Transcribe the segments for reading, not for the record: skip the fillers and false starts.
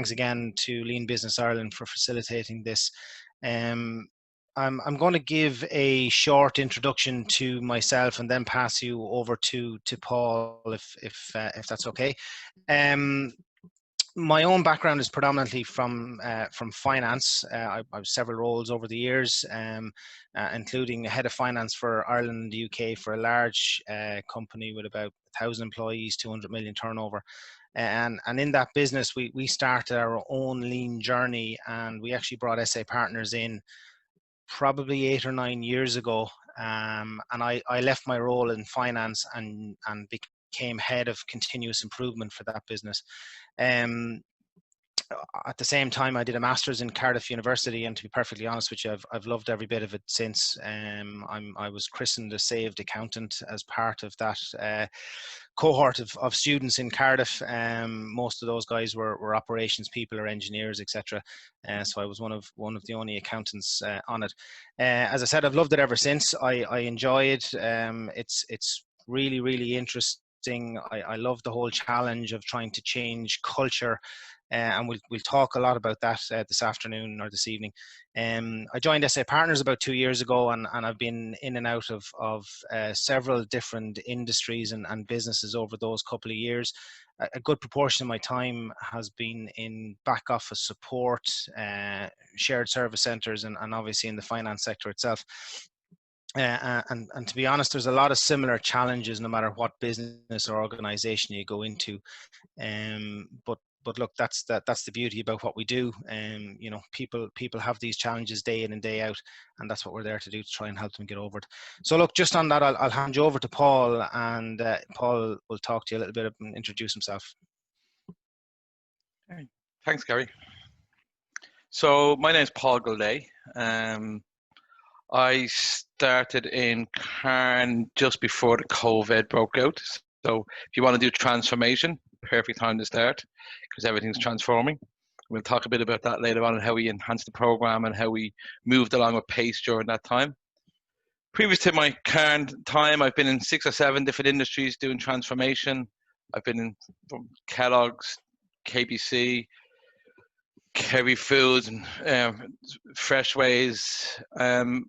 thanks again to Lean Business Ireland for facilitating this. I'm going to give a short introduction to myself and then pass you over to Paul, if that's okay. My own background is predominantly from finance. I have several roles over the years, including head of finance for Ireland and the UK for a large company with about 1,000 employees, 200 million turnover. And in that business, we started our own lean journey, and we actually brought SA Partners in probably 8 or 9 years ago. And I left my role in finance and became head of continuous improvement for that business. At the same time, I did a master's in Cardiff University, and to be perfectly honest with you, I've loved every bit of it since. I was christened a saved accountant as part of that cohort of students in Cardiff. Most of those guys were operations people or engineers, etc. So I was one of the only accountants on it. As I said, I've loved it ever since. I enjoy it. It's really, really interesting. I love the whole challenge of trying to change culture. And we'll talk a lot about that this afternoon or this evening. I joined SA Partners about 2 years ago, and I've been in and out of several different industries and businesses over those couple of years. A good proportion of my time has been in back office support, shared service centres, and obviously in the finance sector itself. And to be honest, there's a lot of similar challenges no matter what business or organization you go into. But look, that's the beauty about what we do. You know, people have these challenges day in and day out, and that's what we're there to do, to try and help them get over it. So look, just on that, I'll hand you over to Paul, and Paul will talk to you a little bit and introduce himself. Thanks, Gary. So my name is Paul Guildea. I started in Carne just before the COVID broke out. So if you want to do transformation, perfect time to start, because everything's transforming. We'll talk a bit about that later on, and how we enhanced the program and how we moved along with pace during that time. Previous to my current time, I've been in 6 or 7 different industries doing transformation. I've been in from Kellogg's, KBC, Kerry Foods, and Freshways, and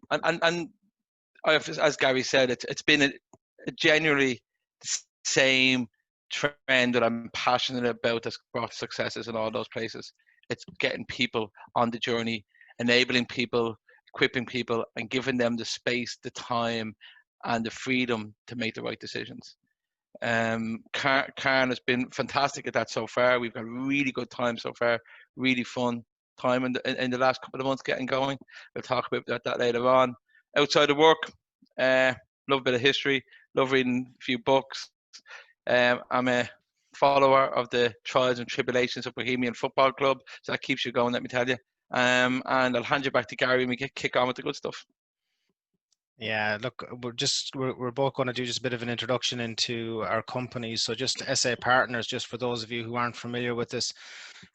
as Gary said, it's been a genuinely the same trend that I'm passionate about that's brought successes in all those places. It's getting people on the journey, enabling people, equipping people, and giving them the space, the time, and the freedom to make the right decisions. Carne has been fantastic at that so far. We've got really good time so far, really fun time in the last couple of months getting going. We'll talk about that later on. Outside of work, love a bit of history, love reading a few books. I'm a follower of the trials and tribulations of Bohemian Football Club, so that keeps you going, let me tell you. And I'll hand you back to Gary and we kick on with the good stuff. Yeah, look, we're both going to do just a bit of an introduction into our companies. So just SA Partners, just for those of you who aren't familiar with this,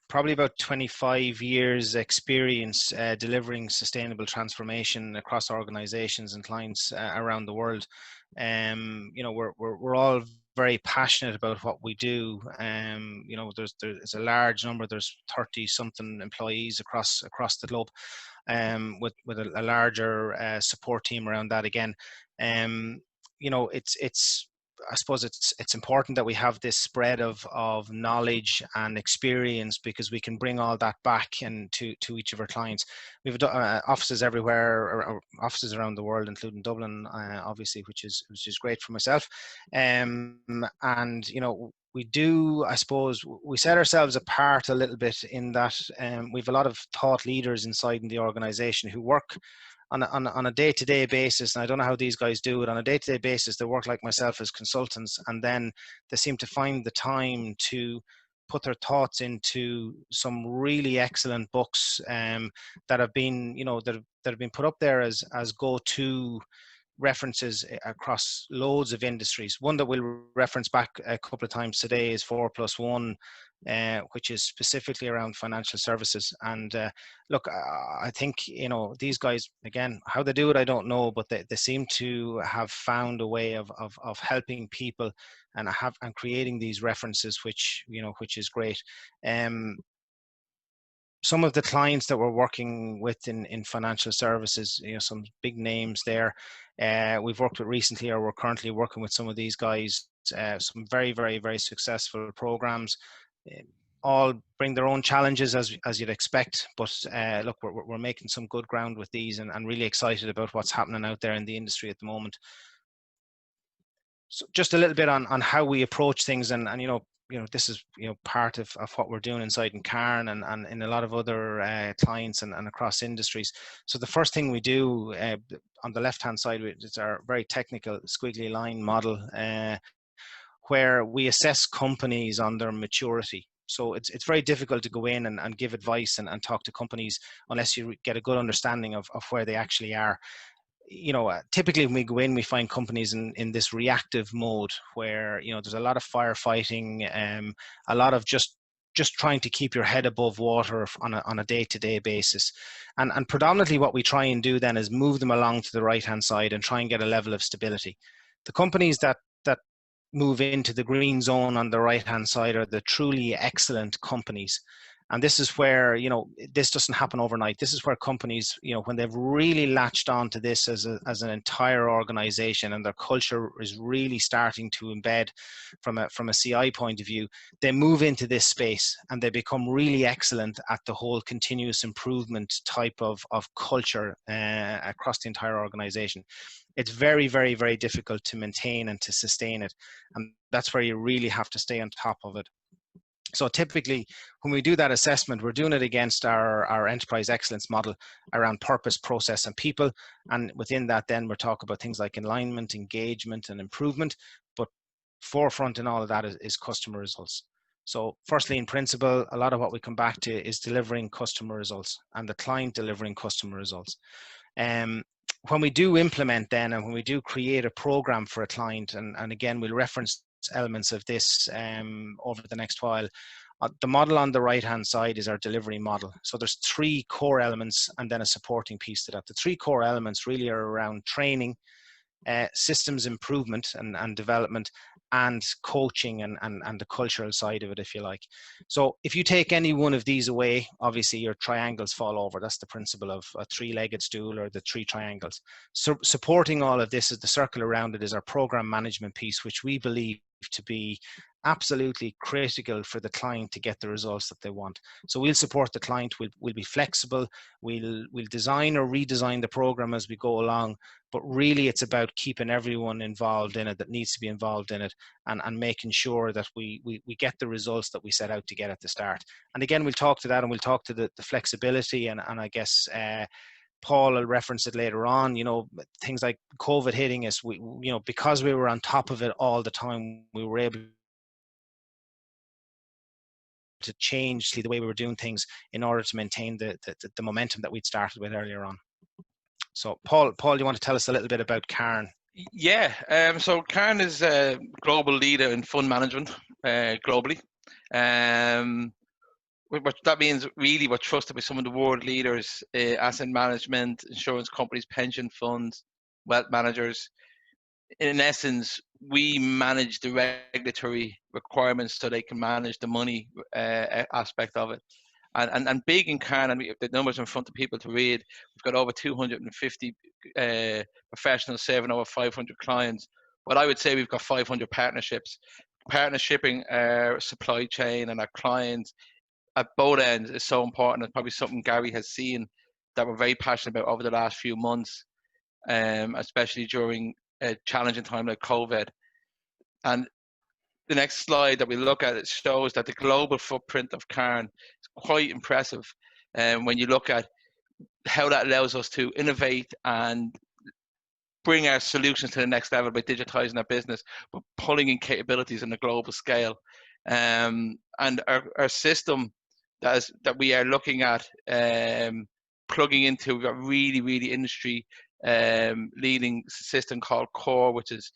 probably about 25 years experience delivering sustainable transformation across organizations and clients around the world. You know, we're all very passionate about what we do. You know, there's a large number, there's 30 something employees across the globe. With a larger support team around that again. You know, I suppose it's important that we have this spread of knowledge and experience, because we can bring all that back to each of our clients. We've offices everywhere, or offices around the world, including Dublin, obviously, which is great for myself. And you know, we do, I suppose, we set ourselves apart a little bit in that we've a lot of thought leaders inside in the organization who work on a day-to-day basis, and I don't know how these guys do it. On a day-to-day basis, they work like myself as consultants, and then they seem to find the time to put their thoughts into some really excellent books that have been, you know, that have been put up there as go-to references across loads of industries. One that we'll reference back a couple of times today is 4+1, which is specifically around financial services. And look, I think, you know, these guys, again, how they do it, I don't know, but they seem to have found a way of helping people and creating these references, which, you know, which is great. some of the clients that we're working with in financial services, some big names there. We've worked with recently, or we're currently working with some of these guys. Some very, very, very successful programs. All bring their own challenges, as you'd expect. But look, we're making some good ground with these, and really excited about what's happening out there in the industry at the moment. So just a little bit on how we approach things, and this is part of what we're doing inside in Carne and in a lot of other clients and across industries. So the first thing we do on the left hand side is our very technical squiggly line model, where we assess companies on their maturity. So it's very difficult to go in and give advice and talk to companies unless you get a good understanding of where they actually are. Typically when we go in, we find companies in this reactive mode where, there's a lot of firefighting, a lot of just trying to keep your head above water on a day-to-day basis. And predominantly what we try and do then is move them along to the right-hand side and try and get a level of stability. The companies that move into the green zone on the right-hand side are the truly excellent companies. And this is where, this doesn't happen overnight. This is where companies, when they've really latched on to this as an entire organization, and their culture is really starting to embed from a CI point of view, they move into this space and they become really excellent at the whole continuous improvement type of culture across the entire organization. It's very, very, very difficult to maintain and to sustain it. And that's where you really have to stay on top of it. So typically, when we do that assessment, we're doing it against our enterprise excellence model around purpose, process, and people. And within that, then we're talking about things like alignment, engagement, and improvement. But forefront in all of that is customer results. So firstly, in principle, a lot of what we come back to is delivering customer results and the client delivering customer results. When we do implement then, and when we do create a program for a client, and again, we'll reference elements of this over the next while. The model on the right hand side is our delivery model. So there's 3 core elements and then a supporting piece to that. The 3 core elements really are around training, systems improvement and development, and coaching and the cultural side of it, if you like. So if you take any one of these away, obviously your triangles fall over. That's the principle of a 3-legged stool, or the 3 triangles. So supporting all of this, is the circle around it, is our program management piece, which we believe to be absolutely critical for the client to get the results that they want. So we'll support the client, we'll be flexible, we'll design or redesign the program as we go along, but really it's about keeping everyone involved in it that needs to be involved in it, and making sure that we get the results that we set out to get at the start. And again, we'll talk to that, and we'll talk to the flexibility, and I guess Paul will reference it later on, things like COVID hitting us, because we were on top of it all the time, we were able to change the way we were doing things in order to maintain the momentum that we'd started with earlier on. So Paul, you want to tell us a little bit about Carne? Yeah, so Carne is a global leader in fund management globally. What that means, really, we're trusted by some of the world leaders, asset management, insurance companies, pension funds, wealth managers. In essence, we manage the regulatory requirements so they can manage the money aspect of it. And big in Carne, and the numbers in front of people to read, we've got over 250 professionals serving over 500 clients. But I would say we've got 500 partnerships. Partnershiping our supply chain and our clients at both ends is so important. It's probably something Garry has seen that we're very passionate about over the last few months, especially during a challenging time like COVID. And the next slide that we look at, it shows that the global footprint of Carne is quite impressive. And when you look at how that allows us to innovate and bring our solutions to the next level by digitizing our business, but pulling in capabilities on a global scale. And our system that we are looking at plugging into, we've got really industry leading system called Core, which is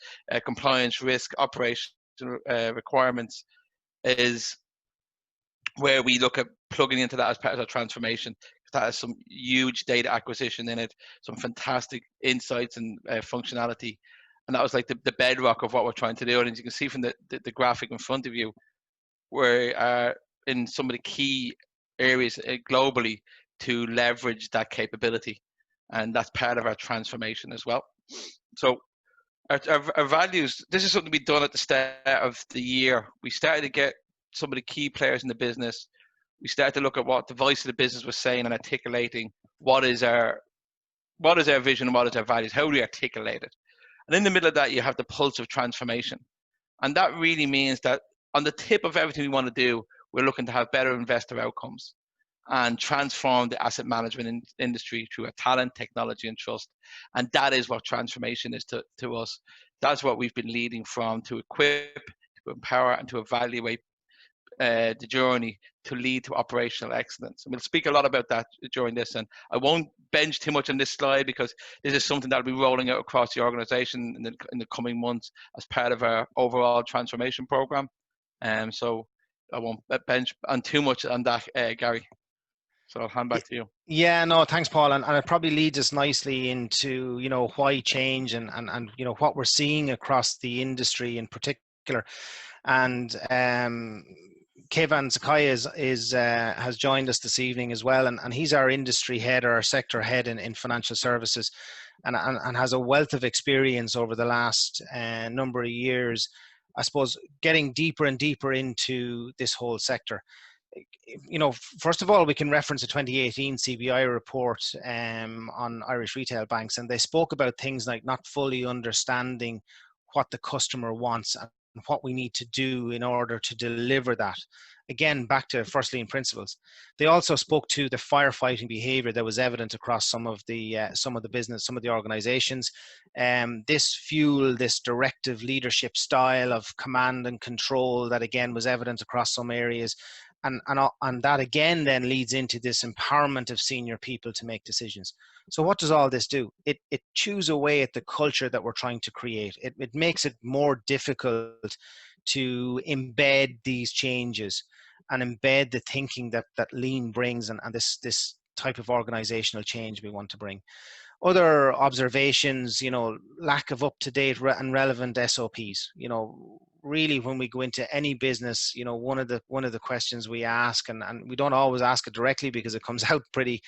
compliance, risk, operational requirements, is where we look at plugging into that as part of our transformation. That has some huge data acquisition in it, some fantastic insights and functionality. And that was like the bedrock of what we're trying to do. And as you can see from the graphic in front of you, we're in some of the key areas globally to leverage that capability. And that's part of our transformation as well. So our values, this is something we've done at the start of the year. We started to get some of the key players in the business. We started to look at what the voice of the business was saying and articulating what is our vision and what is our values, how do we articulate it. And in the middle of that, you have the pulse of transformation. And that really means that on the tip of everything we want to do, we're looking to have better investor outcomes and transform the asset management industry through a talent, technology, and trust. And that is what transformation is to us. That's what we've been leading from, to equip, to empower, and to evaluate the journey to lead to operational excellence. And we'll speak a lot about that during this. And I won't bench too much on this slide because this is something that will be rolling out across the organization in the coming months as part of our overall transformation program. So I won't bench on too much on that, Garry. So I'll hand back to you. Yeah, no, thanks, Paul. And it probably leads us nicely into, why change and what we're seeing across the industry in particular. And Keivan Zakai has joined us this evening as well. And he's our industry head, or our sector head in financial services, and has a wealth of experience over the last number of years, I suppose, getting deeper and deeper into this whole sector. First of all, we can reference a 2018 CBI report on Irish retail banks, and they spoke about things like not fully understanding what the customer wants and what we need to do in order to deliver that. Again, back to first lien principles. They also spoke to the firefighting behavior that was evident across some of the business, some of the organizations. This fueled this directive leadership style of command and control that again was evident across some areas. And that again then leads into this empowerment of senior people to make decisions. So what does all this do? It chews away at the culture that we're trying to create. It makes it more difficult to embed these changes and embed the thinking that lean brings and this type of organizational change we want to bring. Other observations, lack of up-to-date and relevant SOPs. Really, when we go into any business, one of the questions we ask, and we don't always ask it directly because it comes out pretty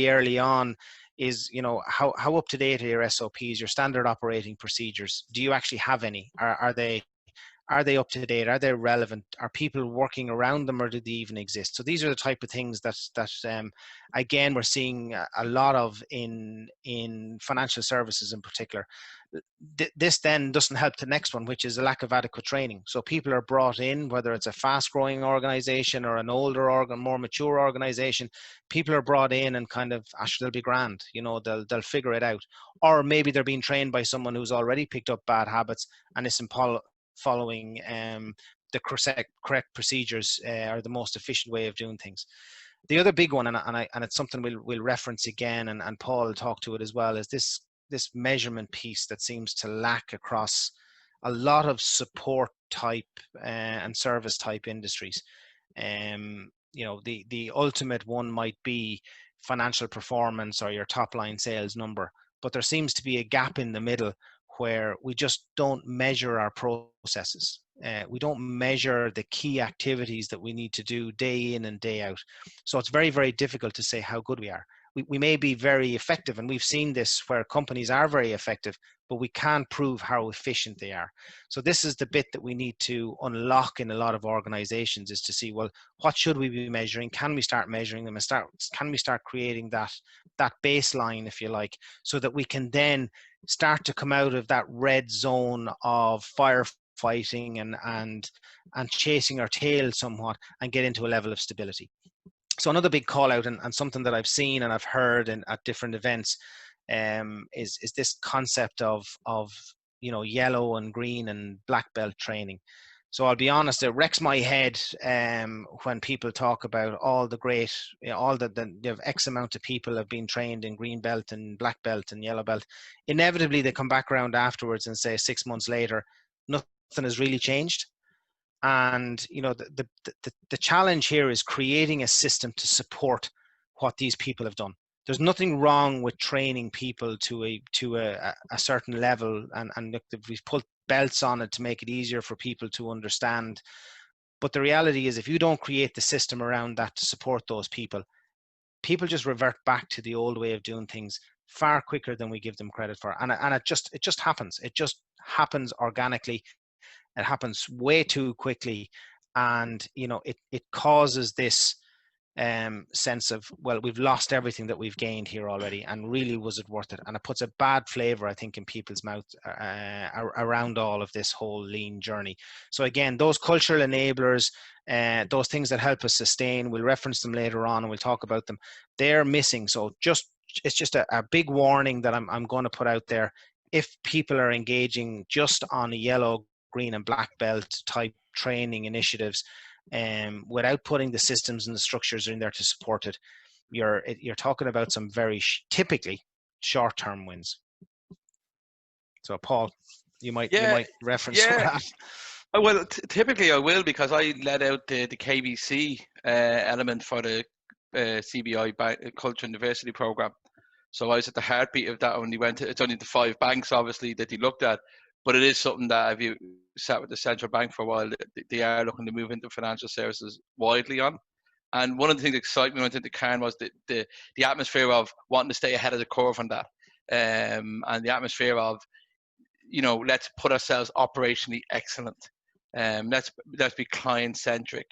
early on, is how up to date are your SOPs, your standard operating procedures? Do you actually have any? Are they up to date? Are they relevant? Are people working around them, or do they even exist? So these are the type of things that again, we're seeing a lot of in financial services in particular. This then doesn't help the next one, which is a lack of adequate training. So people are brought in, whether it's a fast-growing organization or an older more mature organization, people are brought in and kind of, actually, they'll be grand. They'll figure it out. Or maybe they're being trained by someone who's already picked up bad habits and isn't following the correct procedures or the most efficient way of doing things. The other big one, and it's something we'll reference again, and Paul will talk to it as well, is this measurement piece that seems to lack across a lot of support type and service type industries. The ultimate one might be financial performance or your top line sales number, but there seems to be a gap in the middle where we just don't measure our processes. We don't measure the key activities that we need to do day in and day out. So it's very, very difficult to say how good we are. We may be very effective, and we've seen this where companies are very effective, but we can't prove how efficient they are. So this is the bit that we need to unlock in a lot of organizations, is to see, well, what should we be measuring? Can we start measuring them, and can we start creating that baseline, if you like, so that we can then start to come out of that red zone of firefighting and chasing our tail somewhat and get into a level of stability. So another big call out, and something that I've seen and I've heard at different events, is this concept of yellow and green and black belt training. So I'll be honest, it wrecks my head when people talk about all the great, all the X amount of people have been trained in green belt and black belt and yellow belt. Inevitably, they come back around afterwards and say 6 months later, nothing has really changed. And the challenge here is creating a system to support what these people have done. There's nothing wrong with training people to a certain level, and we've put belts on it to make it easier for people to understand But the reality is, if you don't create the system around that to support those people, people just revert back to the old way of doing things far quicker than we give them credit for. And it just happens. It just happens organically. It happens way too quickly. And, you know, it causes this sense of, well, we've lost everything that we've gained here already, and really, was it worth it? And it puts a bad flavor, I think, in people's mouth around all of this whole lean journey. So again, those cultural enablers, those things that help us sustain, we'll reference them later on and we'll talk about them, they're missing. So it's just a big warning that I'm going to put out there. If people are engaging just on a yellow, green and black belt type training initiatives, without putting the systems and the structures in there to support it, you're talking about some very typically short-term wins. So Paul, you might reference that. Well, typically I will, because I led out the KBC element for the CBI Culture and Diversity Program. So I was at the heartbeat of that when he went to, it's only the 5 banks obviously that he looked at, but it is something that, if you sat with the central bank for a while, they are looking to move into financial services widely on. And one of the things that excited me when I went into Carne was the atmosphere of wanting to stay ahead of the curve on that, and the atmosphere of, you know, let's put ourselves operationally excellent, let's be client centric,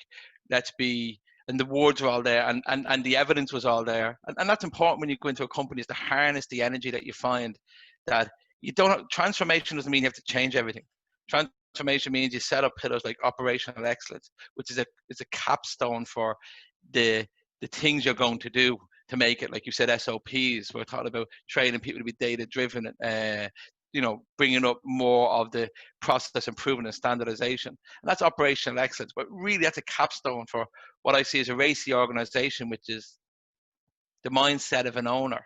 let's be, and the words were all there, and the evidence was all there, and that's important when you go into a company, is to harness the energy that you find. That you don't, transformation doesn't mean you have to change everything. Transformation means you set up pillars like operational excellence, which is a capstone for the things you're going to do to make it, like you said, SOPs. We're talking about training people to be data driven, you know, bringing up more of the process improvement and standardization. And that's operational excellence. But really, that's a capstone for what I see as a racy organization, which is the mindset of an owner.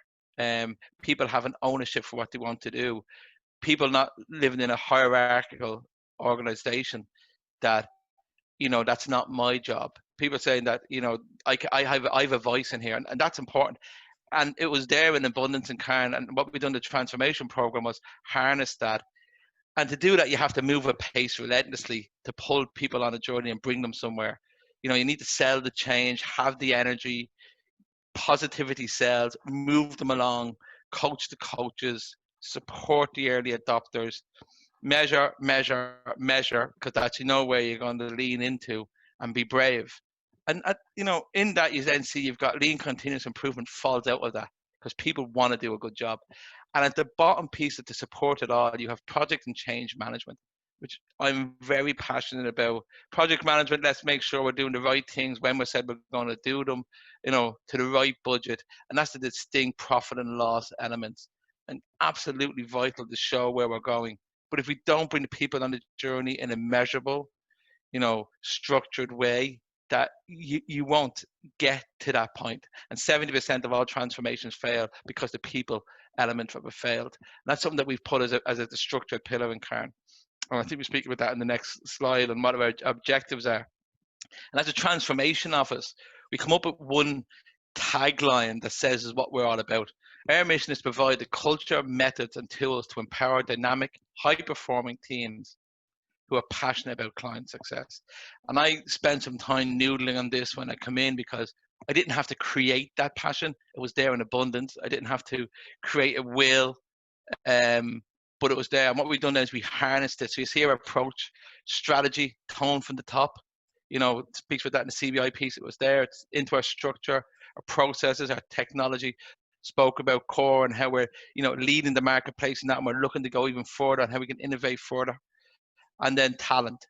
People have an ownership for what they want to do. People not living in a hierarchical organization that, you know, that's not my job. People saying that, you know, I have a voice in here, and that's important. And it was there in abundance in Carne. And what we've done, the transformation program, was harness that. And to do that, you have to move at pace relentlessly to pull people on a journey and bring them somewhere. You know, you need to sell the change, have the energy, positivity sells, move them along, coach the coaches, support the early adopters, measure, because that's, you know, where you're going to lean into, and be brave. And you know, in that, you then see you've got lean continuous improvement falls out of that, because people want to do a good job. And at the bottom piece of to support it all, you have project and change management, which I'm very passionate about. Project management, let's make sure we're doing the right things when we said we're going to do them, you know, to the right budget. And that's the distinct profit and loss elements, and absolutely vital to show where we're going. But if we don't bring the people on the journey in a measurable, you know, structured way, that you won't get to that point. And 70% of all transformations fail because the people element of it failed. And that's something that we've put as a structured pillar in Carne. And I think we speak about that in the next slide, and what our objectives are. And as a transformation office, we come up with one tagline that says is what we're all about. Our mission is to provide the culture, methods, and tools to empower dynamic, high-performing teams who are passionate about client success. And I spent some time noodling on this when I come in, because I didn't have to create that passion. It was there in abundance. I didn't have to create a will, but it was there. And what we've done is we harnessed it. So you see our approach, strategy, tone from the top. You know, it speaks with that in the CBI piece. It was there. It's into our structure, our processes, our technology. Spoke about core and how we're, you know, leading the marketplace in that, and we're looking to go even further and how we can innovate further. And then talent,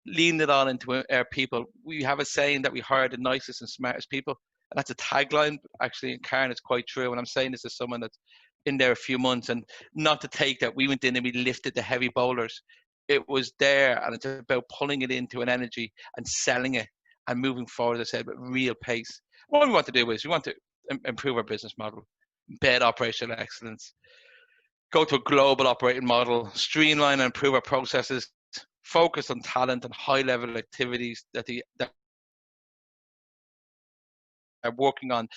lean it all into our people. We have a saying that we hire the nicest and smartest people, and that's a tagline. Actually, in Carne, it's quite true. And I'm saying this as someone that's in there a few months, and not to take that we went in and we lifted the heavy boulders. It was there, and it's about pulling it into an energy and selling it and moving forward, as I said, with real pace. What we want to do is we want to improve our business model, embed operational excellence, go to a global operating model, streamline and improve our processes, focus on talent and high-level activities that are working on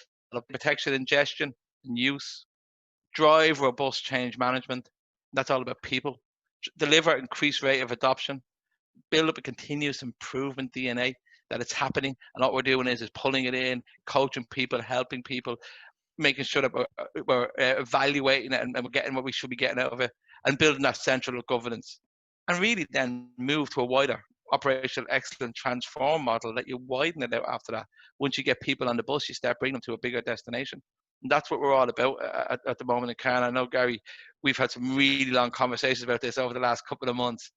protection, ingestion, and use, drive robust change management. That's all about people. Deliver increased rate of adoption, build up a continuous improvement DNA, that it's happening. And what we're doing is pulling it in, coaching people, helping people, making sure that we're evaluating it and we're getting what we should be getting out of it, and building that central governance. And really then move to a wider operational excellence transform model that you widen it out after that. Once you get people on the bus, you start bringing them to a bigger destination. And that's what we're all about at the moment in Carne. I know, Gary, we've had some really long conversations about this over the last couple of months.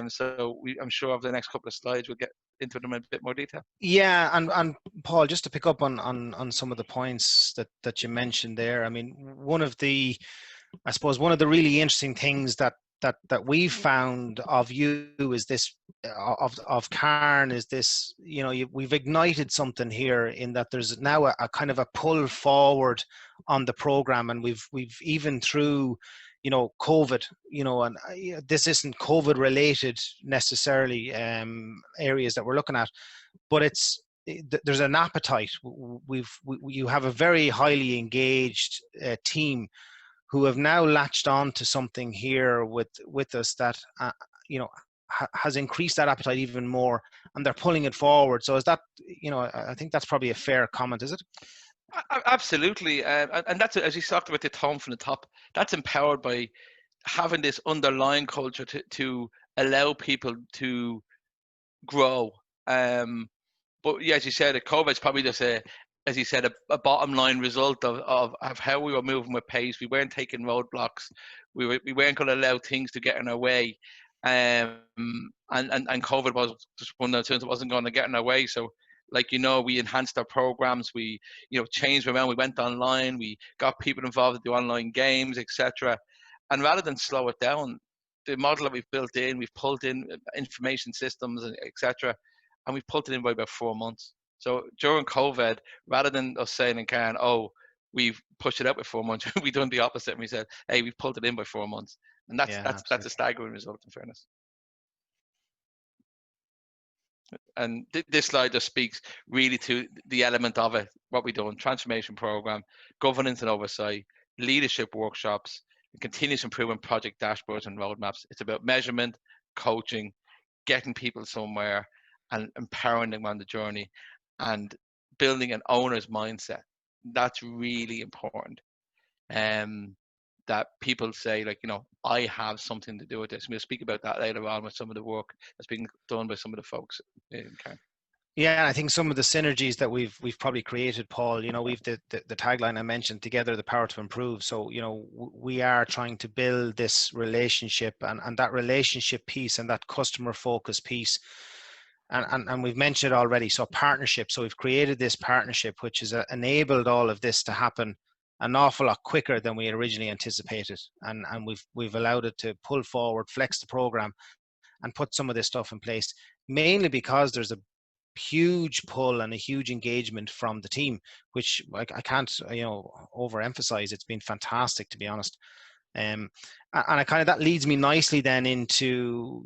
So I'm sure over the next couple of slides, we'll get into them in a bit more detail. Yeah, and Paul, just to pick up on some of the points that you mentioned there. I mean, I suppose one of the really interesting things that we've found of you is this of Carne is this, we've ignited something here in that there's now a kind of a pull forward on the program, and we've even through COVID, and this isn't COVID related necessarily, areas that we're looking at, but there's an appetite. You have a very highly engaged team who have now latched on to something here with us that has increased that appetite even more, and they're pulling it forward. So is that, I think that's probably a fair comment, is it? Absolutely, and that's, as you talked about, the tone from the top. That's empowered by having this underlying culture to allow people to grow. But yeah, as you said, COVID's probably just as you said, a bottom line result of how we were moving with pace. We weren't taking roadblocks. We weren't going to allow things to get in our way. And COVID was just one of those things that wasn't going to get in our way. So, like, we enhanced our programs. We, changed around. We went online. We got people involved in the online games, etc. And rather than slow it down, the model that we've built in, we've pulled in information systems, etc. And we've pulled it in by about 4 months. So during COVID, rather than us saying in Carne, oh, we've pushed it out by 4 months, we've done the opposite, and we said, hey, we've pulled it in by 4 months. And that's a staggering result, in fairness. And this slide just speaks really to the element of it, what we do in transformation program, governance and oversight, leadership workshops, continuous improvement project dashboards and roadmaps. It's about measurement, coaching, getting people somewhere, and empowering them on the journey, and building an owner's mindset. That's really important. That people say, like, I have something to do with this. We'll speak about that later on with some of the work that's being done by some of the folks in Carne. Yeah, and I think some of the synergies that we've probably created, Paul, we've the tagline I mentioned, together the power to improve. So, we are trying to build this relationship, and that relationship piece and that customer focus piece. And we've mentioned it already. So partnership. So we've created this partnership, which has enabled all of this to happen an awful lot quicker than we had originally anticipated. And we've allowed it to pull forward, flex the program, and put some of this stuff in place, mainly because there's a huge pull and a huge engagement from the team, which I can't overemphasize. It's been fantastic, to be honest. And that leads me nicely then into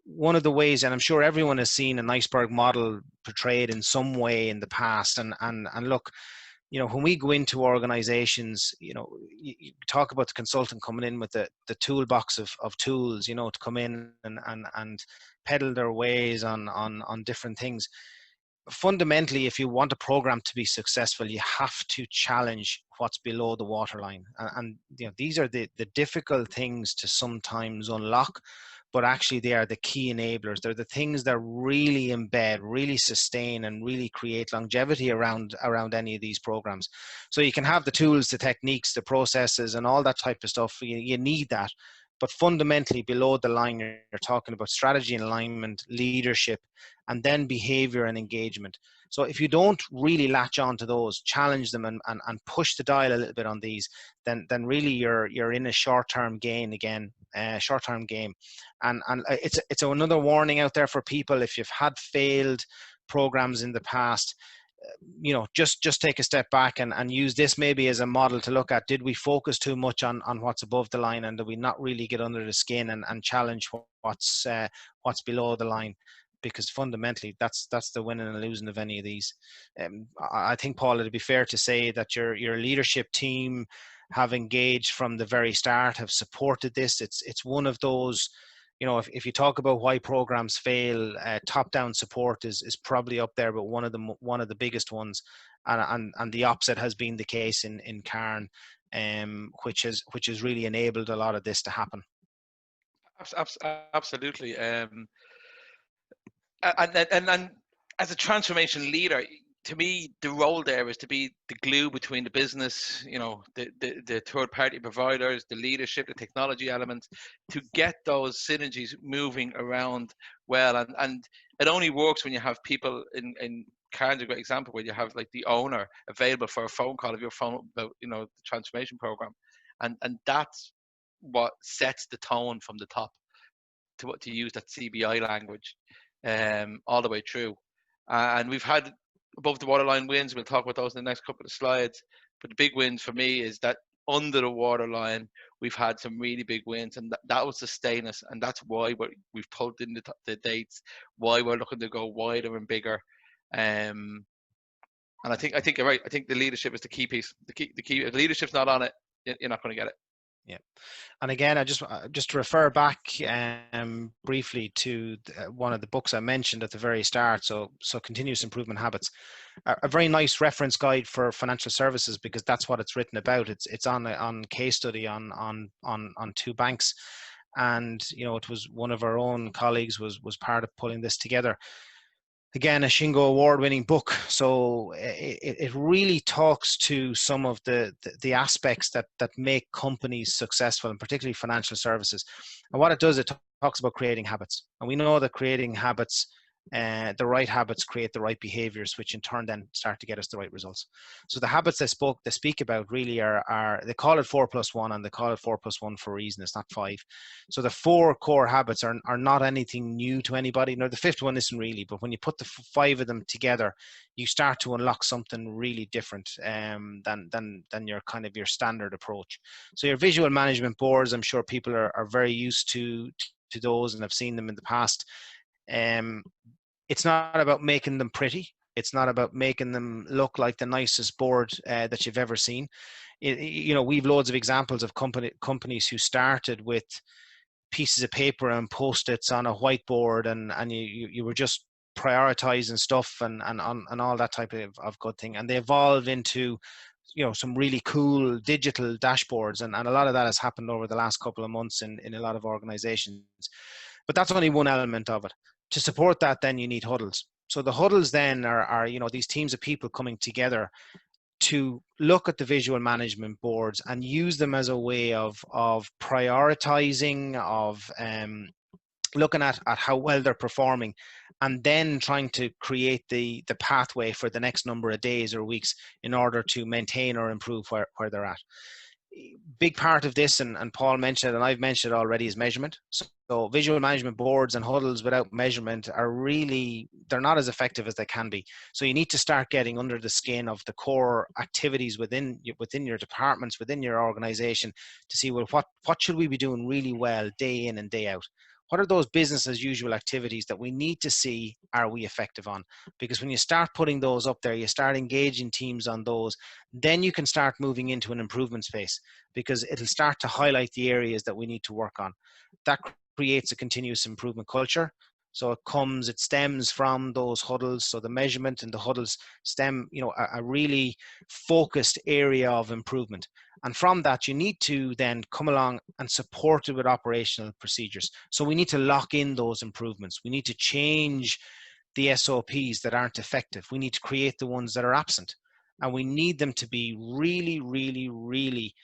one of the ways, and I'm sure everyone has seen an iceberg model portrayed in some way in the past, and look, when we go into organizations, you talk about the consultant coming in with the toolbox of tools, to come in and peddle their ways on different things. Fundamentally, if you want a program to be successful, you have to challenge what's below the waterline, and these are the difficult things to sometimes unlock, but actually they are the key enablers. They're the things that really embed, really sustain, and really create longevity around any of these programs. So you can have the tools, the techniques, the processes, and all that type of stuff. You need that. But fundamentally, below the line, you're talking about strategy and alignment, leadership, and then behavior and engagement. So if you don't really latch on to those, challenge them, and push the dial a little bit on these, then really you're in a short-term gain again, short-term game. And it's another warning out there for people. If you've had failed programs in the past, just take a step back and use this maybe as a model to look at. Did we focus too much on what's above the line, and did we not really get under the skin and challenge what's below the line? Because fundamentally, that's the winning and losing of any of these. I think, Paul, it'd be fair to say that your leadership team have engaged from the very start, have supported this. It's one of those you know, if you talk about why programs fail, top-down support is probably up there, but one of the biggest ones, and the opposite has been the case in Carne, which has really enabled a lot of this to happen. Absolutely. And as a transformation leader, to me, the role there is to be the glue between the business, the third party providers, the leadership, the technology elements, to get those synergies moving around well. And it only works when you have people in Carne's a great example, where you have like the owner available for a phone call if you're phone about, the transformation program. And that's what sets the tone from the top, to use that CBI language, all the way through. And we've had above the waterline wins. We'll talk about those in the next couple of slides. But the big wins for me is that under the waterline, we've had some really big wins, and that will sustain us. And that's why we've pulled in the dates, why we're looking to go wider and bigger. And I think you're right. I think the leadership is the key piece. The key. If leadership's not on it, you're not going to get it. Yeah, and again, I just to refer back briefly to one of the books I mentioned at the very start. So continuous improvement habits, a very nice reference guide for financial services, because that's what it's written about. It's on case study on two banks, and it was one of our own colleagues was part of pulling this together. Again, a Shingo award-winning book. So it really talks to some of the aspects that make companies successful, and particularly financial services. And what it does, it talks about creating habits. And we know that creating habits, the right habits create the right behaviors, which in turn then start to get us the right results. So the habits they speak about really are they call it 4+1, and they call it 4+1 for a reason. It's not 5. So the 4 core habits are not anything new to anybody. No, the 5th one isn't really, but when you put the 5 of them together, you start to unlock something really different than your standard approach. So your visual management boards, I'm sure people are very used to those and have seen them in the past. It's not about making them pretty. It's not about making them look like the nicest board that you've ever seen. We've loads of examples of companies who started with pieces of paper and post-its on a whiteboard, and you were just prioritizing stuff and all that type of good thing. And they evolved into some really cool digital dashboards, and a lot of that has happened over the last couple of months in a lot of organizations. But that's only one element of it. To support that, then you need huddles. So the huddles then are these teams of people coming together to look at the visual management boards and use them as a way of prioritizing, of looking at how well they're performing, and then trying to create the pathway for the next number of days or weeks in order to maintain or improve where they're at. Big part of this, and Paul mentioned it, and I've mentioned it already, is measurement. So visual management boards and huddles without measurement they're not as effective as they can be. So you need to start getting under the skin of the core activities within your departments, within your organization, to see, well, what should we be doing really well day in and day out? What are those business as usual activities that we need to see, are we effective on? Because when you start putting those up there, you start engaging teams on those, then you can start moving into an improvement space, because it'll start to highlight the areas that we need to work on. That creates a continuous improvement culture. So it stems from those huddles. So the measurement and the huddles stem, a really focused area of improvement. And from that, you need to then come along and support it with operational procedures. So we need to lock in those improvements. We need to change the SOPs that aren't effective. We need to create the ones that are absent. And we need them to be really, really, really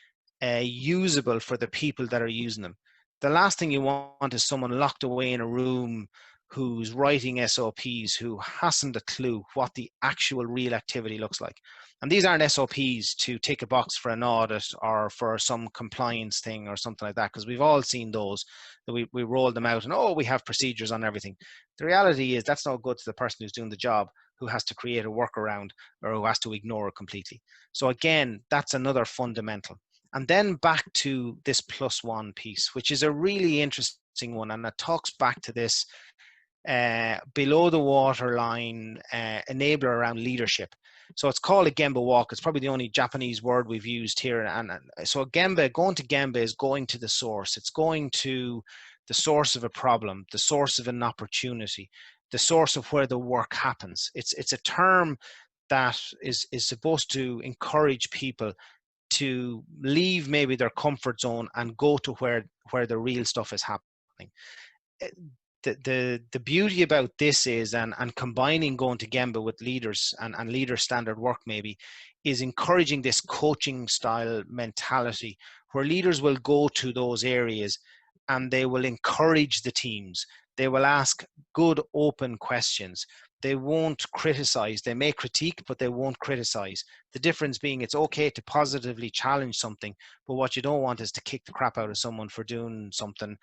usable for the people that are using them. The last thing you want is someone locked away in a room who's writing SOPs, who hasn't a clue what the actual real activity looks like. And these aren't SOPs to tick a box for an audit or for some compliance thing or something like that, because we've all seen those, that we roll them out and, we have procedures on everything. The reality is that's not good to the person who's doing the job, who has to create a workaround or who has to ignore it completely. So again, that's another fundamental. And then back to this +1 piece, which is a really interesting one, and it talks back to this below the waterline enabler around leadership. So it's called a Gemba walk. It's probably the only Japanese word we've used here. And so going to Gemba is going to the source. It's going to the source of a problem, the source of an opportunity, the source of where the work happens. It's a term that is supposed to encourage people to leave maybe their comfort zone and go to where the real stuff is happening. The beauty about this is, and combining going to Gemba with leaders and leader standard work maybe, is encouraging this coaching style mentality where leaders will go to those areas and they will encourage the teams. They will ask good open questions. They won't criticize. They may critique, but they won't criticize. The difference being it's okay to positively challenge something, but what you don't want is to kick the crap out of someone for doing something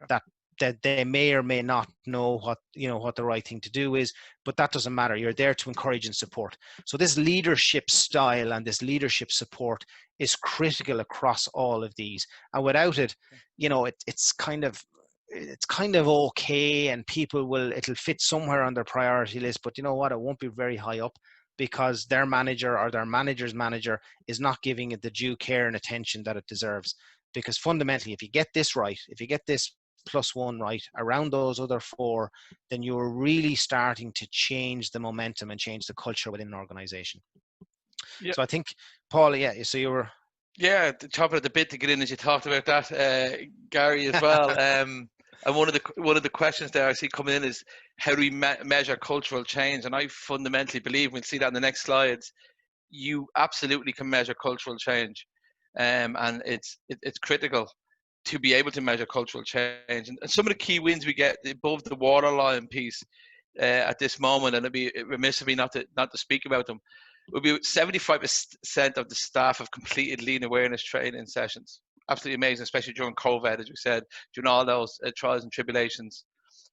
that they may or may not know what the right thing to do is, but that doesn't matter. You're there to encourage and support. So this leadership style and this leadership support is critical across all of these. And without it, it's kind of okay, and it'll fit somewhere on their priority list, but you know what? It won't be very high up because their manager or their manager's manager is not giving it the due care and attention that it deserves. Because fundamentally, if you get this right, if you get this +1 right around those other 4, then you're really starting to change the momentum and change the culture within an organization. So I think, Paul, so you were... Yeah, chopping at the bit to get in as you talked about that, Garry, as well. And one of the questions there I see coming in is, how do we measure cultural change? And I fundamentally believe, we'll see that in the next slides, you absolutely can measure cultural change, and it's critical to be able to measure cultural change. And some of the key wins we get above the waterline piece at this moment, and it'd be remiss of me not to speak about them, would be 75% of the staff have completed lean awareness training sessions. Absolutely amazing, especially during COVID, as we said, during all those trials and tribulations.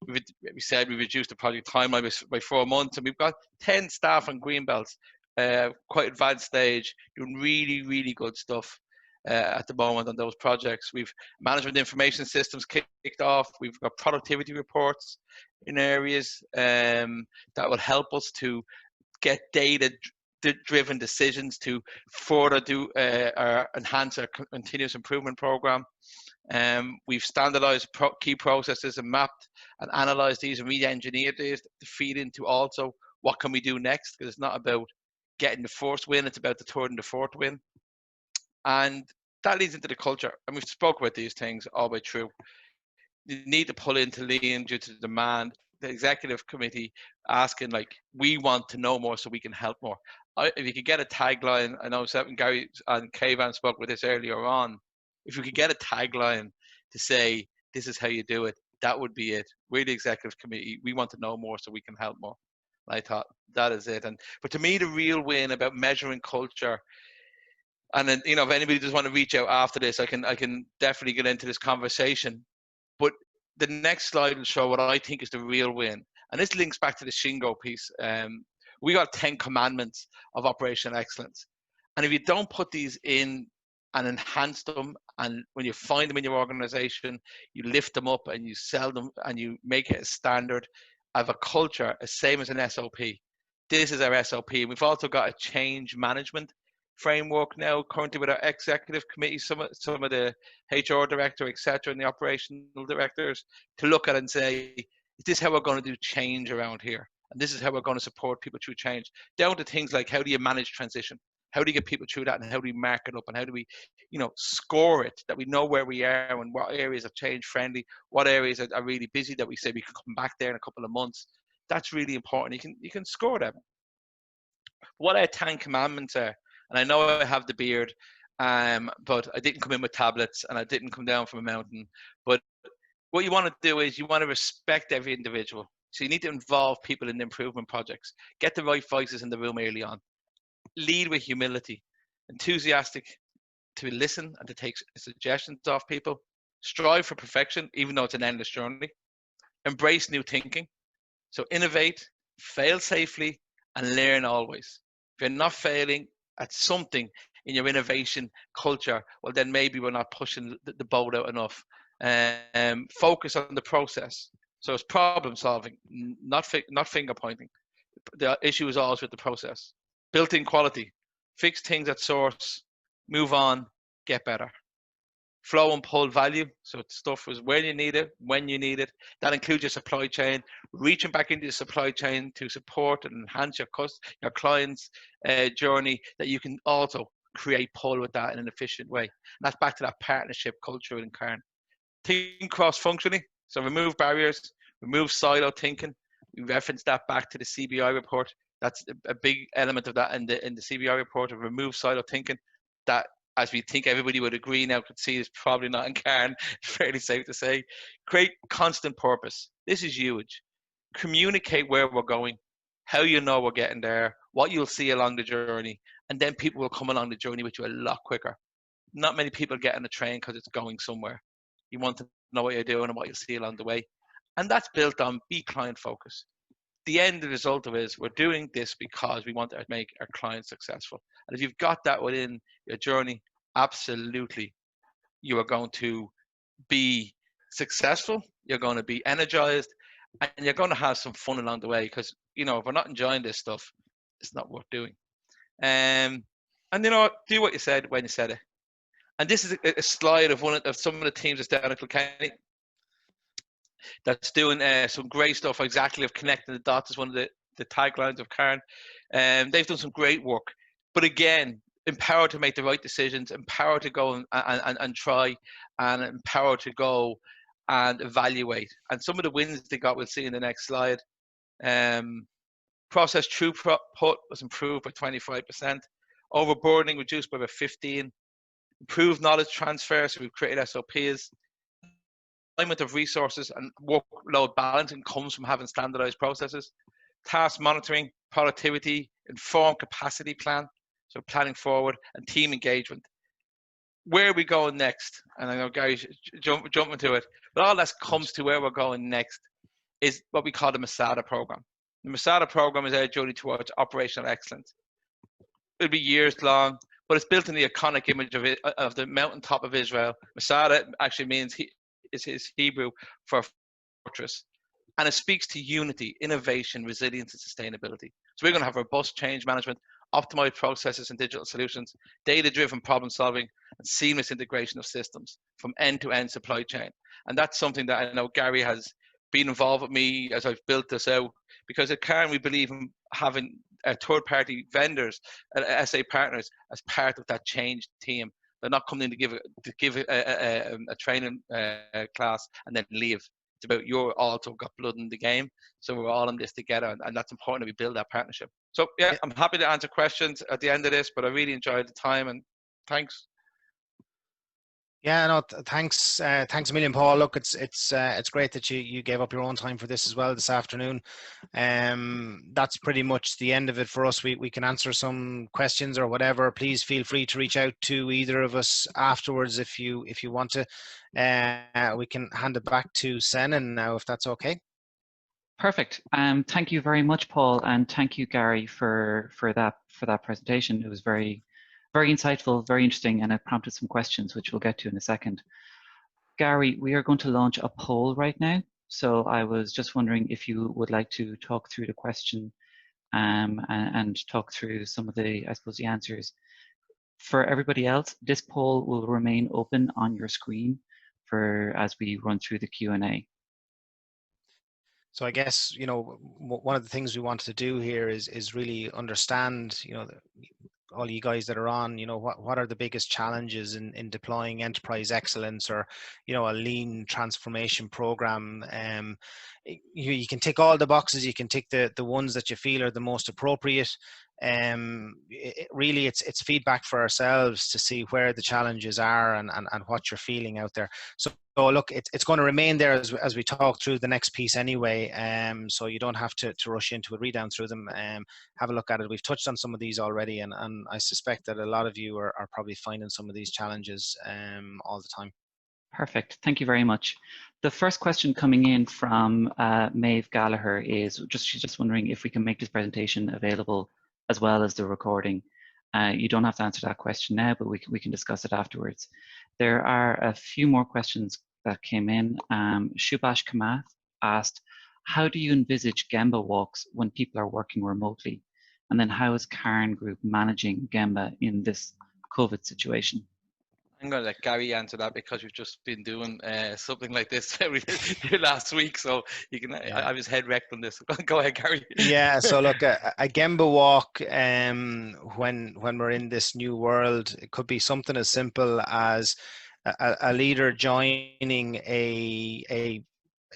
We said we reduced the project timeline by 4 months, and we've got 10 staff on green belts, quite advanced stage, doing really, really good stuff at the moment on those projects. We've management information systems kicked off. We've got productivity reports in areas that will help us to get data-driven decisions to further enhance our continuous improvement program. We've standardized key processes and mapped and analyzed these and re-engineered these to feed into also what can we do next, because it's not about getting the first win, it's about the third and the fourth win. And that leads into the culture. And we've spoke about these things all the way through. You need to pull into lean due to the demand. The executive committee asking, like, we want to know more so we can help more. If you could get a tagline, I know Garry and Kayvan spoke with this earlier on, if we could get a tagline to say, this is how you do it, that would be it. We're the executive committee. We want to know more so we can help more. And I thought, that is it. But to me, the real win about measuring culture, and then, if anybody does want to reach out after this, I can definitely get into this conversation. But the next slide will show what I think is the real win. And this links back to the Shingo piece. We got 10 commandments of operational excellence. And if you don't put these in and enhance them, and when you find them in your organization, you lift them up and you sell them and you make it a standard of a culture, the same as an SOP. This is our SOP. We've also got a change management framework now currently with our executive committee, some of the HR director, etc., and the operational directors, to look at and say, is this how we're going to do change around here? And this is how we're going to support people through change, down to things like, how do you manage transition? How do you get people through that? And how do we mark it up? And how do we, score it, that we know where we are and what areas are change friendly, what areas are really busy, that we say we can come back there in a couple of months. That's really important. You can score them. What our 10 commandments are, and I know I have the beard, but I didn't come in with tablets and I didn't come down from a mountain. But what you want to do is you want to respect every individual. So you need to involve people in the improvement projects. Get the right voices in the room early on. Lead with humility. Enthusiastic to listen and to take suggestions off people. Strive for perfection, even though it's an endless journey. Embrace new thinking. So innovate, fail safely, and learn always. If you're not failing at something in your innovation culture, well, then maybe we're not pushing the boat out enough. Focus on the process. So it's problem solving, not finger pointing. The issue is always with the process. Built-in quality. Fix things at source. Move on. Get better. Flow and pull value. So stuff was where you need it, when you need it. That includes your supply chain, reaching back into the supply chain to support and enhance your client's journey, that you can also create pull with that in an efficient way. And that's back to that partnership culture in Carne. Think cross-functionally. So remove barriers, remove silo thinking. We reference that back to the CBI report. That's a big element of that in the CBI report, of remove silo thinking. That, as we think everybody would agree now, could see is probably not in Carne. It's fairly safe to say. Create constant purpose. This is huge. Communicate where we're going, how you know we're getting there, what you'll see along the journey, and then people will come along the journey with you a lot quicker. Not many people get on the train because it's going somewhere. You want to know what you're doing and what you'll see along the way. And that's built on be client focused. The end result of it is we're doing this because we want to make our clients successful. And if you've got that within your journey, absolutely, you are going to be successful, you're going to be energized, and you're going to have some fun along the way. Because, you know, if we're not enjoying this stuff, it's not worth doing. And, you know, do what you said when you said it. And this is a slide of some of the teams that's down at Kilkenny that's doing some great stuff. Exactly, of connecting the dots is one of the taglines of Carne. They've done some great work. But again, empowered to make the right decisions, empowered to go and try, and empowered to go and evaluate. And some of the wins they got, we'll see in the next slide. Process throughput was improved by 25%. Overburdening reduced by about 15%. Improved knowledge transfer, so we've created SOPs. Alignment of resources and workload balancing comes from having standardized processes. Task monitoring, productivity, informed capacity plan, so planning forward, and team engagement. Where are we going next? And I know Garry jump into it, but all that comes to where we're going next is what we call the Masada Program. The Masada Program is our journey towards operational excellence. It'll be years long, but it's built in the iconic image of the mountaintop of Israel. Masada actually means is Hebrew for fortress, and it speaks to unity, innovation, resilience, and sustainability. So we're going to have robust change management, optimized processes and digital solutions, data-driven problem solving, and seamless integration of systems from end-to-end supply chain. And that's something that I know Garry has been involved with me as I've built this out, because at Carne we believe in having third-party vendors, SA partners, as part of that change team. They're not coming in to give a training class and then leave. It's about you're also got blood in the game, so we're all in this together, and that's important that we build that partnership. So yeah, I'm happy to answer questions at the end of this, but I really enjoyed the time, and thanks. Yeah, no, thanks a million, Paul. Look, it's great that you gave up your own time for this as well this afternoon. That's pretty much the end of it for us. We can answer some questions or whatever. Please feel free to reach out to either of us afterwards if you want to. We can hand it back to Senan now, if that's okay. Perfect. Thank you very much, Paul, and thank you, Garry, for that presentation. It was very insightful, very interesting, and it prompted some questions, which we'll get to in a second. Garry, we are going to launch a poll right now. So I was just wondering if you would like to talk through the question and talk through some of the, I suppose, the answers. For everybody else, this poll will remain open on your screen as we run through the Q&A. So I guess, you know, one of the things we want to do here is really understand, you know, all you guys that are on, you know, what are the biggest challenges in deploying enterprise excellence, or, you know, a lean transformation program. You can tick all the boxes, you can tick the ones that you feel are the most appropriate. Really it's feedback for ourselves to see where the challenges are and what you're feeling out there. So look, it's going to remain there as we talk through the next piece anyway. So you don't have to rush into it, read down through them, have a look at it. We've touched on some of these already, and I suspect that a lot of you are probably finding some of these challenges all the time. Perfect. Thank you very much. The first question coming in from Maeve Gallagher is she's just wondering if we can make this presentation available as well as the recording. You don't have to answer that question now, but we can discuss it afterwards. There are a few more questions that came in. Shubhash Kamath asked, how do you envisage Gemba walks when people are working remotely? And then how is Carne Group managing Gemba in this COVID situation? I'm going to let Gary answer that because we've just been doing something like this last week. So you can, Yeah. I have his head wrecked on this. Go ahead, Gary. Yeah, so look, a Gemba walk, when we're in this new world, it could be something as simple as a leader joining a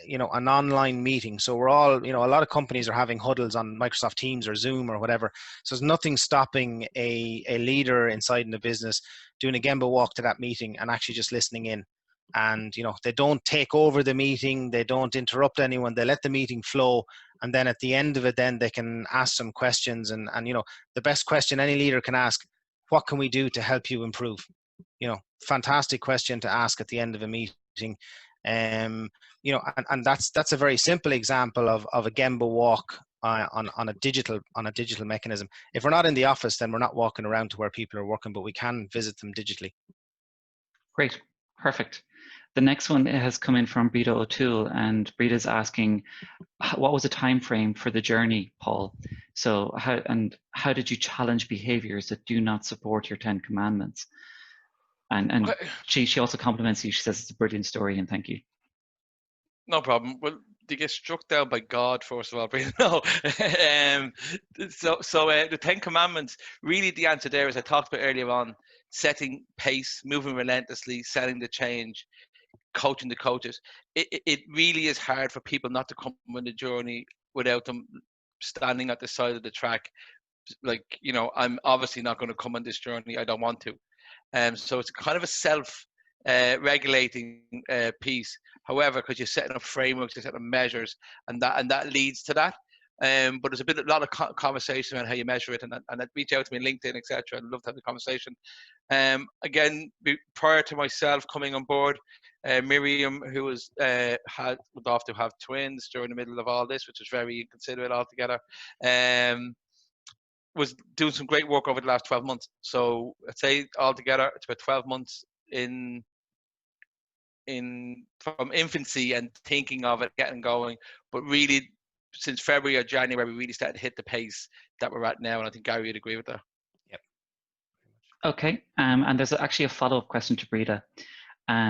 an online meeting. So we're all, a lot of companies are having huddles on Microsoft Teams or Zoom or whatever. So there's nothing stopping a leader inside in the business doing a Gemba walk to that meeting and actually just listening in. And they don't take over the meeting, they don't interrupt anyone, they let the meeting flow. And then at the end of it, then they can ask some questions. And the best question any leader can ask: what can we do to help you improve? Fantastic question to ask at the end of a meeting. And that's a very simple example of a Gemba walk on a digital mechanism. If we're not in the office, then we're not walking around to where people are working, but we can visit them digitally. Great, perfect. The next one has come in from Brita O'Toole, and Brita's asking, what was the time frame for the journey, Paul? So how did you challenge behaviors that do not support your 10 commandments? And she also compliments you. She says it's a brilliant story, and thank you. No problem. Well, they get struck down by God, first of all. No. So the 10 Commandments, really the answer there, as I talked about earlier on, setting pace, moving relentlessly, setting the change, coaching the coaches. It really is hard for people not to come on the journey without them standing at the side of the track. Like, I'm obviously not going to come on this journey. I don't want to. So it's kind of a self-regulating piece. However, because you're setting up frameworks, you're setting up measures, and that leads to that. But there's a lot of conversation around how you measure it, and reach out to me on LinkedIn, etc. I'd love to have the conversation. Again, prior to myself coming on board, Miriam, who would have to have twins during the middle of all this, which was very inconsiderate altogether, was doing some great work over the last 12 months. So I'd say altogether, it's about 12 months from infancy and thinking of it, getting going. But really, since February or January, we really started to hit the pace that we're at now. And I think Gary would agree with that. Yep. Okay. And there's actually a follow-up question to Brita.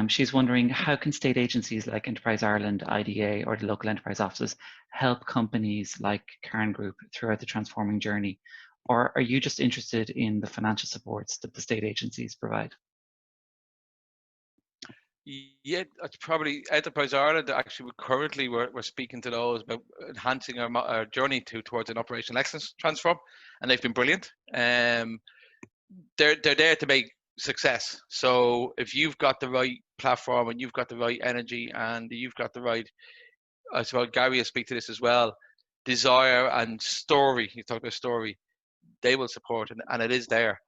She's wondering, how can state agencies like Enterprise Ireland, IDA, or the local enterprise offices help companies like Carne Group throughout the transforming journey? Or are you just interested in the financial supports that the state agencies provide? Yeah, that's probably Enterprise Ireland. Actually, currently we're speaking to those about enhancing our journey towards an operational excellence transform, and they've been brilliant. They're there to make success. So if you've got the right platform and you've got the right energy and you've got the right, I suppose Gary will speak to this as well, desire and story. You talk about story, they will support, and it is there.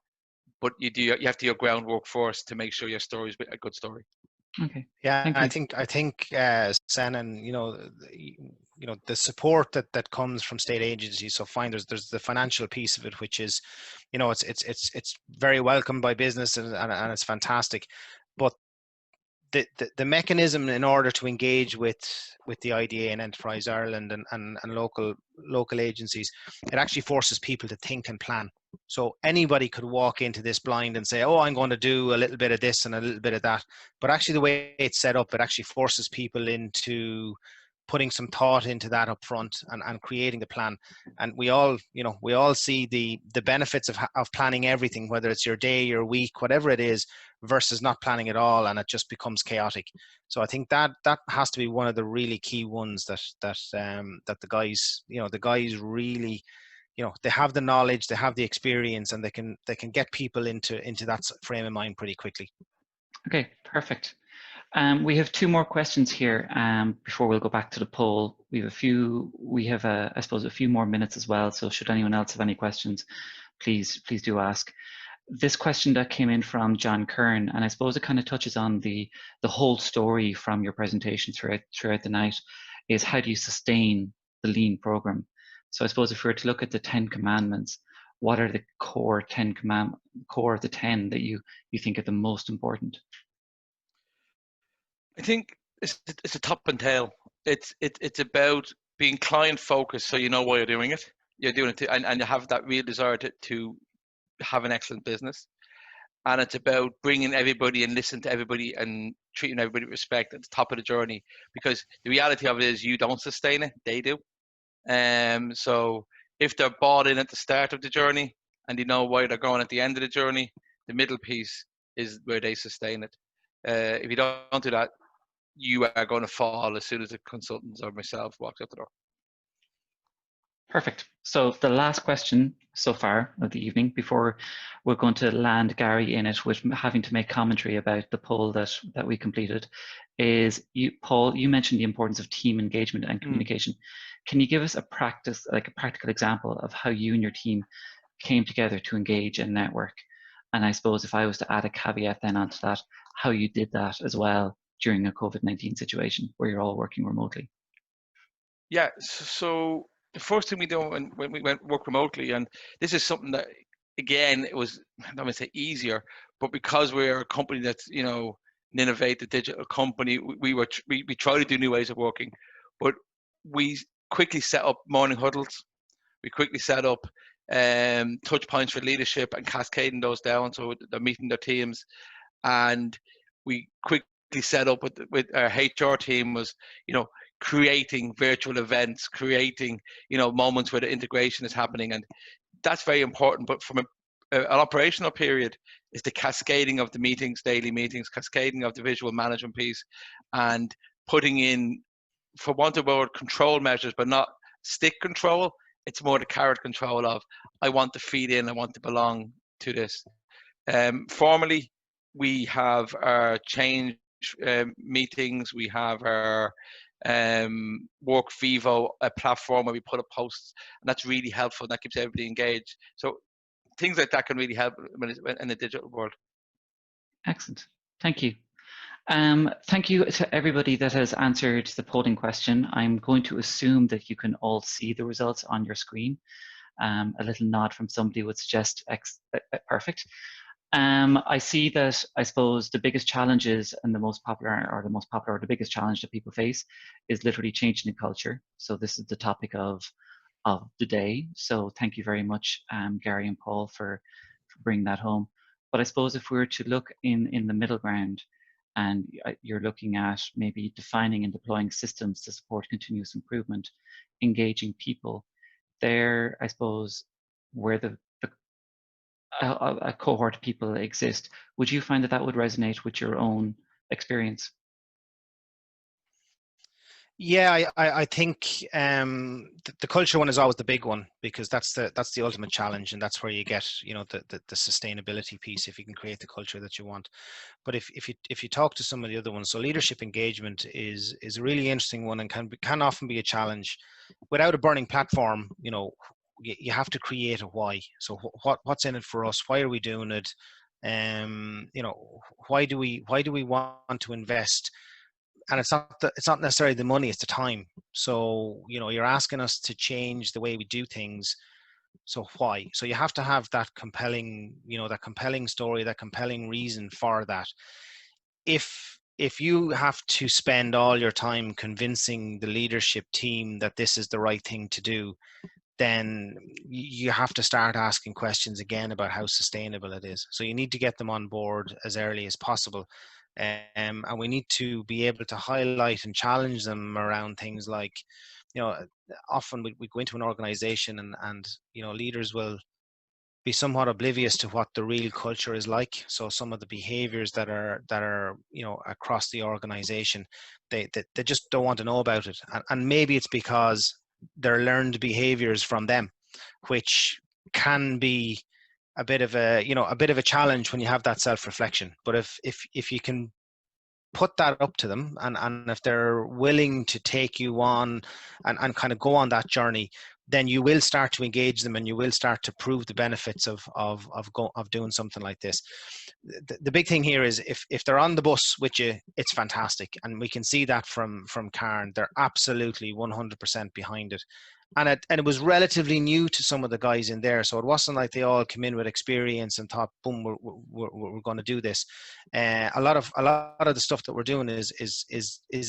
But you have to do your groundwork first to make sure your story is a good story. Okay. Yeah, I think Sen, and the support that comes from state agencies. So fine, there's the financial piece of it, which is, it's very welcome by business, and it's fantastic. But the mechanism in order to engage with the IDA and Enterprise Ireland and local agencies, it actually forces people to think and plan. So anybody could walk into this blind and say, oh, I'm going to do a little bit of this and a little bit of that. But actually the way it's set up, it actually forces people into putting some thought into that up front and creating the plan. And we all see the benefits of planning everything, whether it's your day, your week, whatever it is, versus not planning at all, and it just becomes chaotic. So I think that has to be one of the really key ones that the guys really, they have the knowledge, they have the experience, and they can get people into that frame of mind pretty quickly. Okay, perfect. We have two more questions here before we'll go back to the poll. We have I suppose a few more minutes as well. So should anyone else have any questions, please do ask. This question that came in from John Kern, and I suppose it kind of touches on the whole story from your presentation throughout the night, is how do you sustain the lean program? So I suppose if we were to look at the 10 commandments, what are the core of the 10 that you think are the most important? I think it's a top and tail. It's about being client focused, so you know why you're doing it. You're doing it and you have that real desire to have an excellent business. and it's about bringing everybody and listening to everybody and treating everybody with respect at the top of the journey, because the reality of it is you don't sustain it, they do. So if they're bought in at the start of the journey and you know why they're going at the end of the journey, the middle piece is where they sustain it. If you don't do that, you are going to fall as soon as the consultants or myself walks out the door. Perfect. So the last question so far of the evening, before we're going to land Garry in it with having to make commentary about the poll that we completed, is Paul, you mentioned the importance of team engagement and communication. Can you give us a practical example of how you and your team came together to engage and network? And I suppose if I was to add a caveat then onto that, how you did that as well during a COVID-19 situation where you're all working remotely. Yeah, so the first thing we do when we went work remotely, and this is something that, again, it was, I don't want to say easier, but because we're a company that's, you know, an innovative digital company, we try to do new ways of working, but we quickly set up morning huddles. We quickly set up touch points for leadership and cascading those down, so they're meeting their teams. And we quickly set up with our HR team was, you know, creating virtual events, creating, you know, moments where the integration is happening, and that's very important. But from an operational period, is the cascading of the meetings, daily meetings, cascading of the visual management piece, and putting in, for want of a word, control measures, but not stick control. It's more the carrot control of, I want to feed in, I want to belong to this. Formally, we have our change meetings, we have our Work Vivo, a platform where we put up posts, and that's really helpful. That keeps everybody engaged. So things like that can really help in the digital world. Excellent. Thank you. Thank you to everybody that has answered the polling question. I'm going to assume that you can all see the results on your screen. A little nod from somebody would suggest perfect. I see that, I suppose, the biggest challenges and the biggest challenge that people face is literally changing the culture. So this is the topic of the day. So thank you very much, Garry and Paul, for bringing that home. But I suppose if we were to look in the middle ground, and you're looking at maybe defining and deploying systems to support continuous improvement, engaging people, there, I suppose, where a cohort of people exist, would you find that that would resonate with your own experience? Yeah, I think the culture one is always the big one, because that's the ultimate challenge, and that's where you get, you know, the sustainability piece, if you can create the culture that you want. But if you talk to some of the other ones, so leadership engagement is a really interesting one, and can often be a challenge. Without a burning platform, you know, you have to create a why. So what's in it for us? Why are we doing it? You know, why do we want to invest? And it's not necessarily the money, it's the time. So, you know, you're asking us to change the way we do things. So why? So you have to have that compelling, you know, that compelling story, that compelling reason for that. If you have to spend all your time convincing the leadership team that this is the right thing to do, then you have to start asking questions again about how sustainable it is. So you need to get them on board as early as possible. And we need to be able to highlight and challenge them around things like, you know, often we go into an organization and you know, leaders will be somewhat oblivious to what the real culture is like. So some of the behaviors that are you know, across the organization, they just don't want to know about it. And maybe it's because they're learned behaviors from them, which can be a bit of a challenge when you have that self-reflection. But if you can put that up to them, and if they're willing to take you on and kind of go on that journey, then you will start to engage them, and you will start to prove the benefits of doing something like this. The big thing here is if they're on the bus with you, it's fantastic, and we can see that from Carne. They're absolutely 100% behind it. And it was relatively new to some of the guys in there, so it wasn't like they all came in with experience and thought, boom, we're going to do this. A lot of the stuff that we're doing is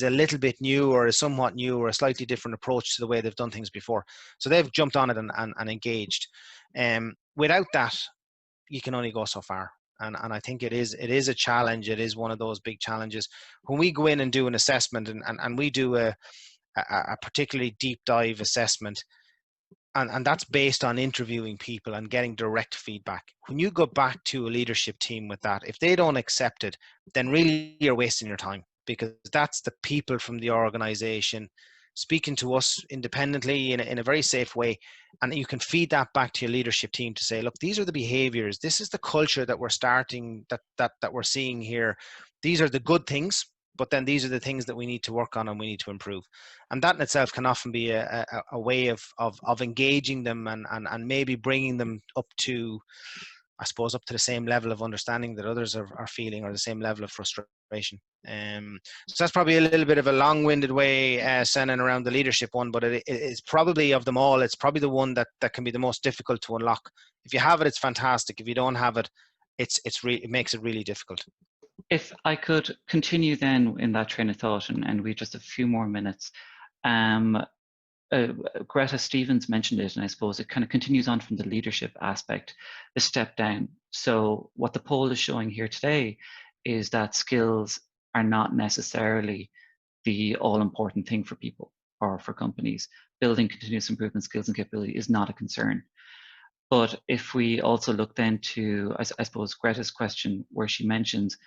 a little bit new, or a somewhat new, or a slightly different approach to the way they've done things before. So they've jumped on it and engaged. Without that, you can only go so far. And I think it is a challenge. It is one of those big challenges. When we go in and do an assessment, and we do a particularly deep dive assessment, and that's based on interviewing people and getting direct feedback. When you go back to a leadership team with that, if they don't accept it, then really you're wasting your time, because that's the people from the organization speaking to us independently in a very safe way. And you can feed that back to your leadership team to say, look, these are the behaviors, this is the culture that we're starting, that we're seeing here. These are the good things, but then these are the things that we need to work on and we need to improve. And that in itself can often be a way of engaging them and maybe bringing them up to, I suppose, up to the same level of understanding that others are feeling, or the same level of frustration. So that's probably a little bit of a long-winded way, sending around the leadership one, but it's probably, of them all, it's probably the one that can be the most difficult to unlock. If you have it, it's fantastic. If you don't have it, it makes it really difficult. If I could continue then in that train of thought, and we just a few more minutes. Greta Stevens mentioned it, and I suppose it kind of continues on from the leadership aspect, the step down. So what the poll is showing here today is that skills are not necessarily the all-important thing for people or for companies. Building continuous improvement skills and capability is not a concern. But if we also look then to, I suppose, Greta's question, where she mentions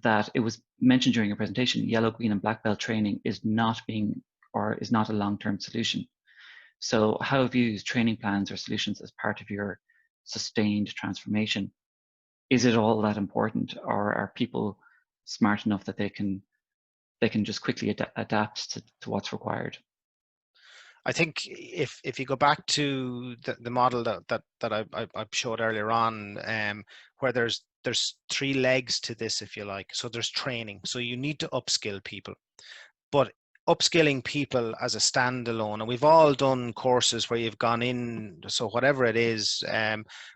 that it was mentioned during your presentation, yellow, green, and black belt training is not a long-term solution. So how have you used training plans or solutions as part of your sustained transformation? Is it all that important, or are people smart enough that they can just quickly adapt to what's required? I think if you go back to the model that I showed earlier on, where there's three legs to this, if you like. So there's training. So you need to upskill people, but upskilling people as a standalone, and we've all done courses where you've gone in, so whatever it is,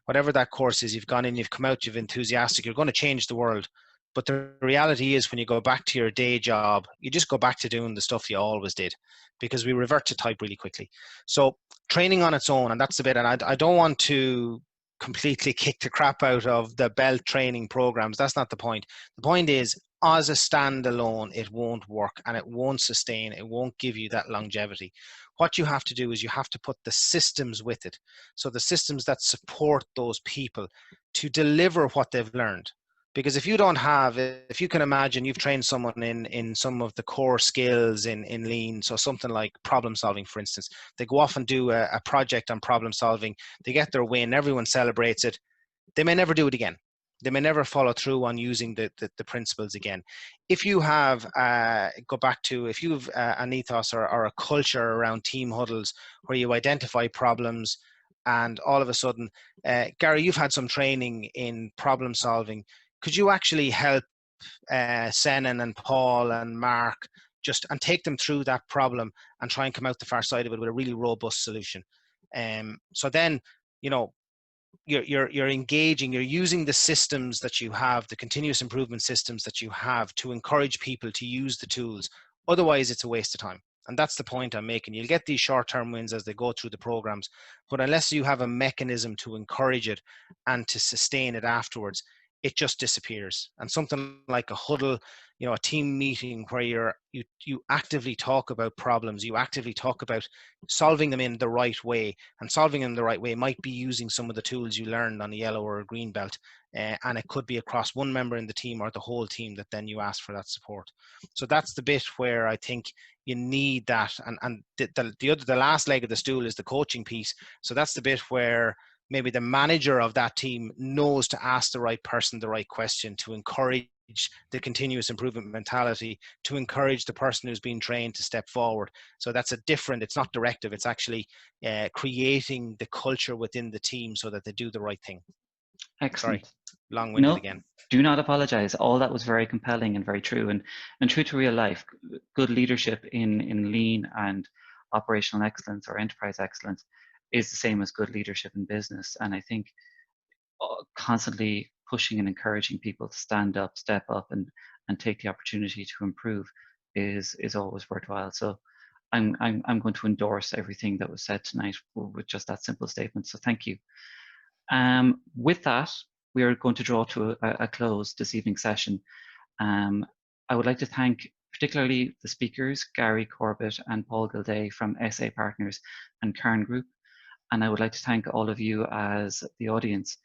whatever that course is, you've gone in, you've come out, you've enthusiastic, you're going to change the world. But the reality is, when you go back to your day job, you just go back to doing the stuff you always did, because we revert to type really quickly. So training on its own, and that's the bit, and I don't want to completely kick the crap out of the belt training programs. That's not the point. The point is, as a standalone, it won't work, and it won't sustain. It won't give you that longevity. What you have to do is you have to put the systems with it. So the systems that support those people to deliver what they've learned. Because if you don't have, if you can imagine, you've trained someone in some of the core skills in lean, so something like problem solving, for instance. They go off and do a project on problem solving, they get their win, everyone celebrates it. They may never do it again. They may never follow through on using the principles again. If you have, go back to, if you have an ethos or a culture around team huddles where you identify problems, and all of a sudden, Garry, you've had some training in problem solving. Could you actually help Senan and Paul and Mark and take them through that problem and try and come out the far side of it with a really robust solution? So then, you're engaging, you're using the systems that you have, the continuous improvement systems that you have, to encourage people to use the tools. Otherwise, it's a waste of time. And that's the point I'm making. You'll get these short-term wins as they go through the programs, but unless you have a mechanism to encourage it and to sustain it afterwards, it just disappears. And something like a huddle, a team meeting where you actively talk about problems, you actively talk about solving them in the right way, and solving them the right way might be using some of the tools you learned on a yellow or a green belt, and it could be across one member in the team or the whole team that then you ask for that support. So that's the bit where I think you need that. And the last leg of the stool is the coaching piece. So that's the bit where maybe the manager of that team knows to ask the right person the right question, to encourage the continuous improvement mentality, to encourage the person who's been trained to step forward. So that's it's not directive, it's actually creating the culture within the team so that they do the right thing. Excellent. Sorry, long-winded again. Do not apologize. All that was very compelling and very true, and true to real life. Good leadership in lean and operational excellence or enterprise excellence is the same as good leadership in business. And I think constantly pushing and encouraging people to stand up, step up, and take the opportunity to improve is always worthwhile. So I'm going to endorse everything that was said tonight with just that simple statement. So thank you. With that, we are going to draw to a close this evening's session. I would like to thank particularly the speakers, Garry, Corbet and Paul Guildea from SA Partners and Carne Group. And I would like to thank all of you as the audience.